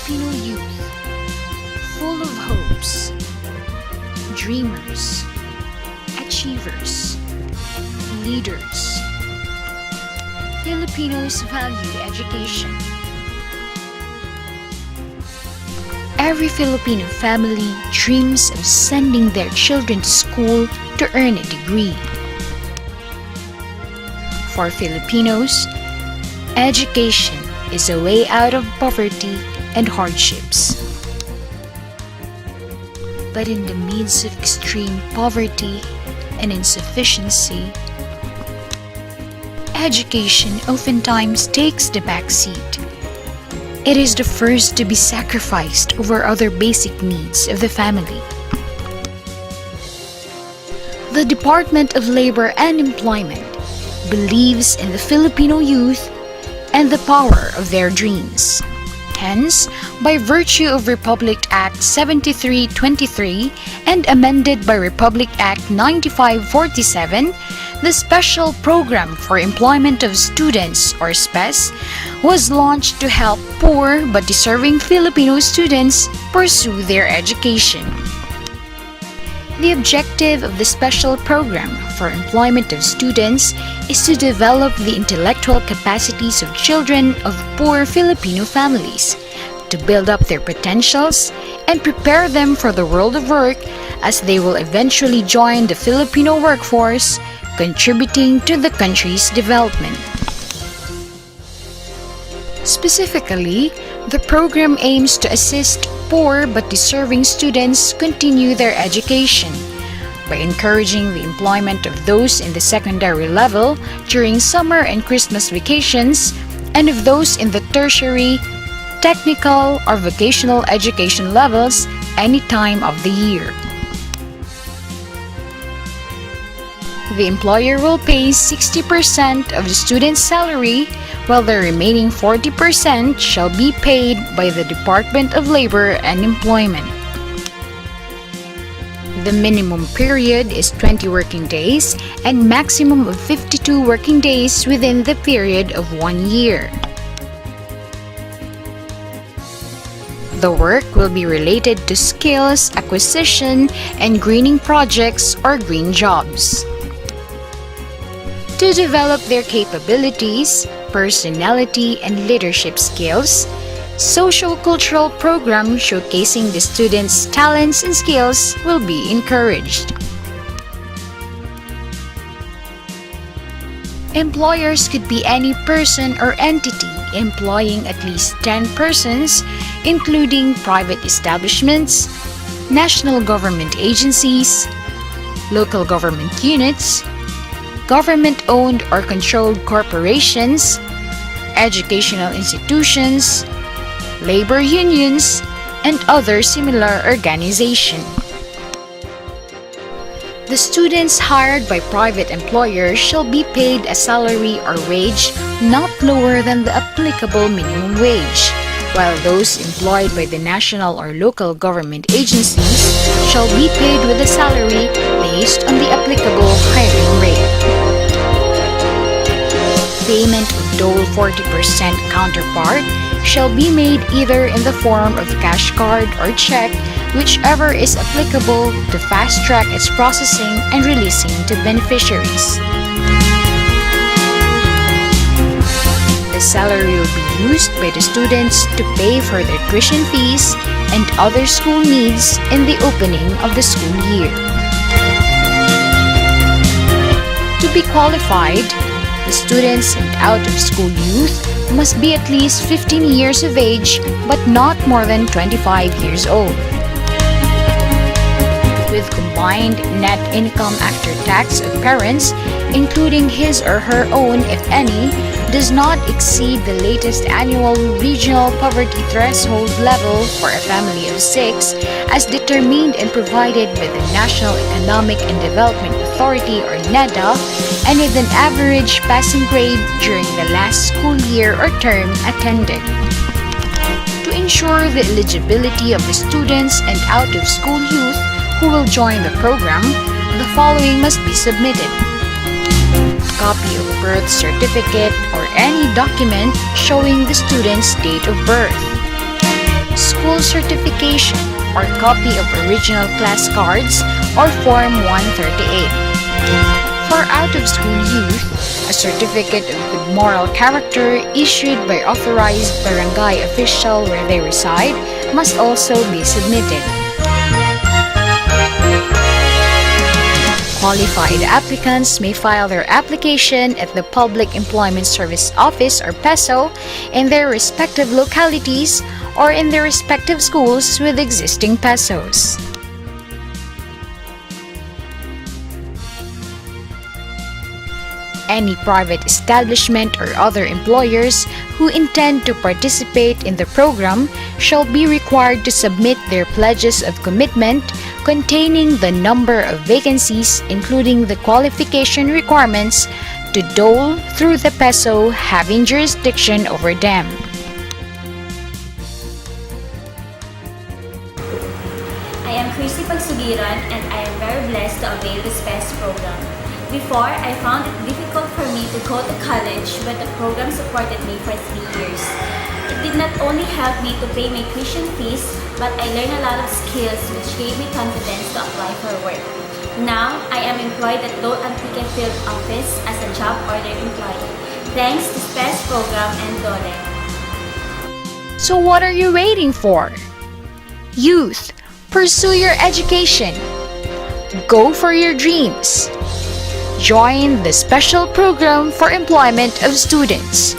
Filipino youth, full of hopes, dreamers, achievers, leaders. Filipinos value education. Every Filipino family dreams of sending their children to school to earn a degree. For Filipinos, education is a way out of poverty and hardships. But in the midst of extreme poverty and insufficiency, education oftentimes takes the back seat. It is the first to be sacrificed over other basic needs of the family. The Department of Labor and Employment believes in the Filipino youth and the power of their dreams. Hence, by virtue of Republic Act 7323 and amended by Republic Act 9547, the Special Program for Employment of Students, or SPES, was launched to help poor but deserving Filipino students pursue their education. The objective of the Special Program for Employment of Students is to develop the intellectual capacities of children of poor Filipino families, to build up their potentials, and prepare them for the world of work as they will eventually join the Filipino workforce, contributing to the country's development. Specifically, the program aims to assist poor but deserving students continue their education by encouraging the employment of those in the secondary level during summer and Christmas vacations and of those in the tertiary, technical, or vocational education levels any time of the year. The employer will pay 60% of the student's salary, while the remaining 40% shall be paid by the Department of Labor and Employment. The minimum period is 20 working days and maximum of 52 working days within the period of 1 year. The work will be related to skills acquisition and greening projects or green jobs. To develop their capabilities, personality, and leadership skills, socio-cultural programs showcasing the students' talents and skills will be encouraged. Employers could be any person or entity employing at least 10 persons, including private establishments, national government agencies, local government units, government-owned or controlled corporations, educational institutions, labor unions, and other similar organizations. The students hired by private employers shall be paid a salary or wage not lower than the applicable minimum wage, while those employed by the national or local government agencies shall be paid with a salary based on the applicable hiring rate. Payment of dole 40% counterpart shall be made either in the form of cash card or check, whichever is applicable to fast-track its processing and releasing to beneficiaries. The salary will be used by the students to pay for their tuition fees and other school needs in the opening of the school year. To be qualified, the students and out-of-school youth must be at least 15 years of age but not more than 25 years old. With combined net income after tax of parents, including his or her own if any, does not exceed the latest annual regional poverty threshold level for a family of 6 as determined and provided by the National Economic and Development Authority or NEDA, and with an average passing grade during the last school year or term attended. To ensure the eligibility of the students and out-of-school youth who will join the program, the following must be submitted: copy of birth certificate or any document showing the student's date of birth, school certification, or copy of original class cards, or Form 138. For out-of-school youth, a certificate of good moral character issued by authorized barangay official where they reside must also be submitted. Qualified applicants may file their application at the Public Employment Service Office or PESO in their respective localities or in their respective schools with existing PESOs. Any private establishment or other employers who intend to participate in the program shall be required to submit their pledges of commitment containing the number of vacancies, including the qualification requirements, to dole through the PESO having jurisdiction over them. I am Chrissy Pagsugiran and I am very blessed to avail the Spes program. Before, I found it difficult for me to go to college, but the program supported me for 3 years. It did not only help me to pay my tuition fees, but I learned a lot of skills which gave me confidence to apply for work. Now, I am employed at Dole Antique Field Office as a job order employee, thanks to Spes program and Dole. So what are you waiting for? Youth, pursue your education. Go for your dreams. Join the special program for employment of students.